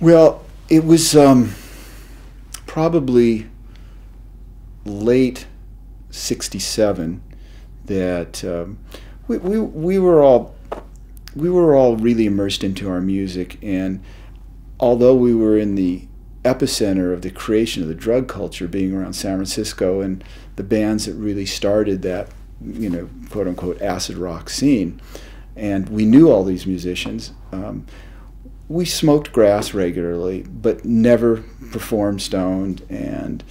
Well, it was probably late '67 that we were all really immersed into our music, and although we were in the epicenter of the creation of the drug culture, being around San Francisco and the bands that really started that, you know, quote unquote acid rock scene, and we knew all these musicians. We smoked grass regularly, but never performed stoned, and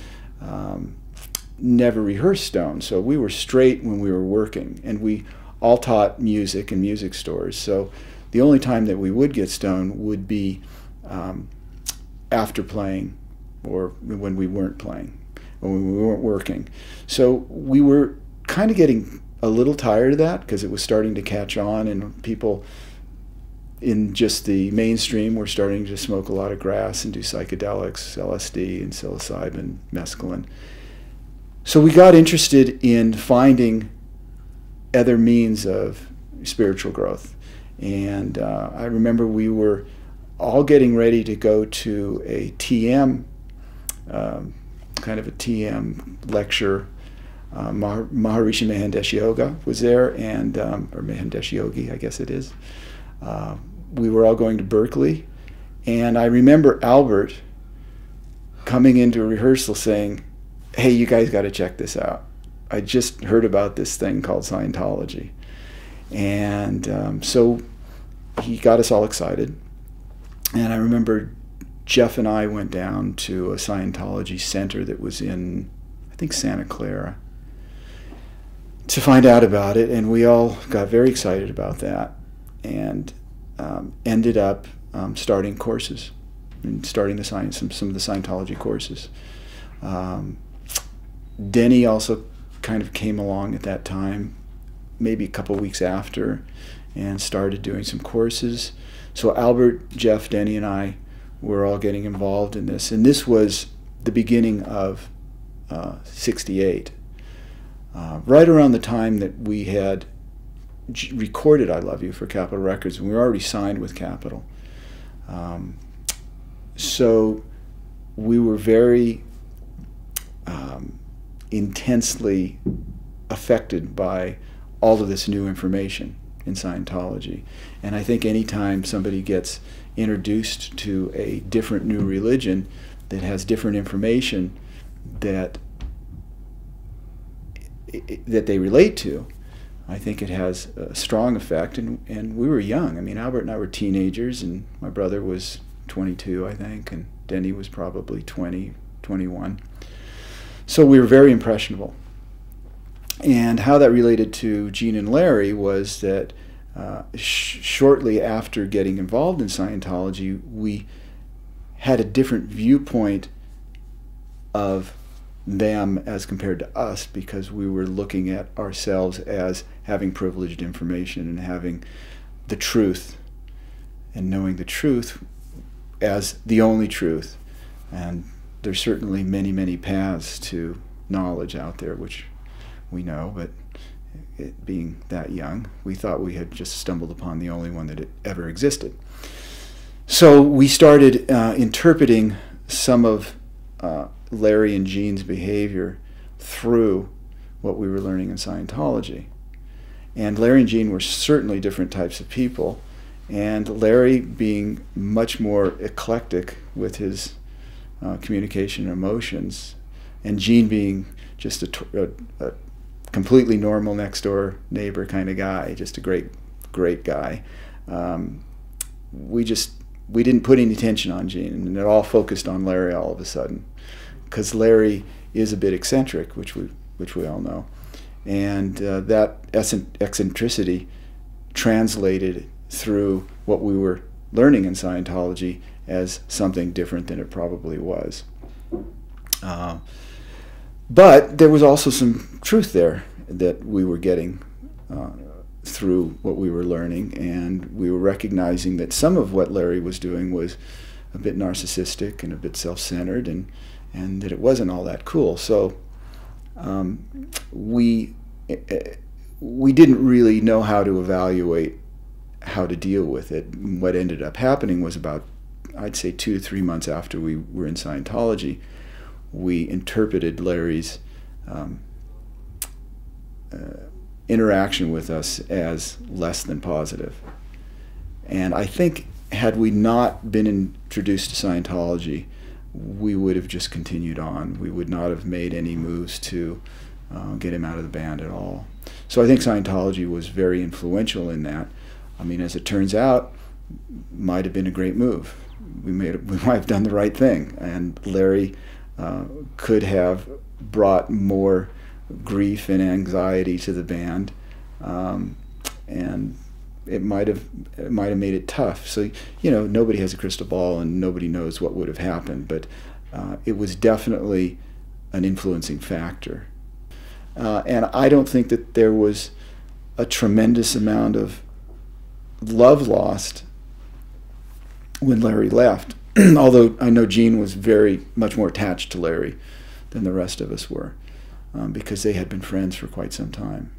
never rehearsed stoned. So we were straight when we were working, and we all taught music in music stores. So the only time that we would get stoned would be after playing, or when we weren't playing, or when we weren't working. So we were kind of getting a little tired of that, because it was starting to catch on, and people in just the mainstream were starting to smoke a lot of grass and do psychedelics, LSD and psilocybin, mescaline. So we got interested in finding other means of spiritual growth. And I remember we were all getting ready to go to a TM, kind of a TM lecture. Maharishi Mahesh Yoga was there, and or Mahesh Yogi, I guess it is. We were all going to Berkeley, and I remember Albert coming into a rehearsal saying, "Hey, you guys got to check this out. I just heard about this thing called Scientology." And so he got us all excited. And I remember Jeff and I went down to a Scientology center that was in, I think, Santa Clara, to find out about it. And we all got very excited about that, and ended up starting courses, and starting some of the Scientology courses. Denny also kind of came along at that time, maybe a couple weeks after, and started doing some courses. So Albert, Jeff, Denny, and I were all getting involved in this, and this was the beginning of '68, right around the time that we had recorded "I Love You" for Capitol Records, and we were already signed with Capitol. So we were very intensely affected by all of this new information in Scientology. And I think anytime somebody gets introduced to a different new religion that has different information that they relate to, I think it has a strong effect. And we were young. I mean, Albert and I were teenagers, and my brother was 22, I think, and Denny was probably 20, 21. So we were very impressionable. And how that related to Gene and Larry was that shortly after getting involved in Scientology, we had a different viewpoint of them as compared to us, because we were looking at ourselves as having privileged information and having the truth, and knowing the truth as the only truth. And there's certainly many, many paths to knowledge out there, which we know, but it being that young, we thought we had just stumbled upon the only one that it ever existed. So we started interpreting some of Larry and Gene's behavior through what we were learning in Scientology. And Larry and Gene were certainly different types of people, and Larry being much more eclectic with his communication and emotions, and Gene being just a completely normal next door neighbor kind of guy, just a great guy. We didn't put any attention on Gene, and it all focused on Larry all of a sudden, because Larry is a bit eccentric, which we all know, and that eccentricity translated through what we were learning in Scientology as something different than it probably was. But there was also some truth there that we were getting through what we were learning, and we were recognizing that some of what Larry was doing was a bit narcissistic and a bit self-centered, and that it wasn't all that cool. So we didn't really know how to evaluate how to deal with it. What ended up happening was about I'd say 2 to 3 months after we were in Scientology, we interpreted Larry's interaction with us as less than positive. And I think had we not been introduced to Scientology, we would have just continued on. We would not have made any moves to get him out of the band at all. So I think Scientology was very influential in that. I mean, as it turns out, might have been a great move. We might have done the right thing, and Larry could have brought more grief and anxiety to the band, and it might have made it tough. So, you know, nobody has a crystal ball and nobody knows what would have happened, but it was definitely an influencing factor. And I don't think that there was a tremendous amount of love lost when Larry left, although I know Gene was very much more attached to Larry than the rest of us were, because they had been friends for quite some time.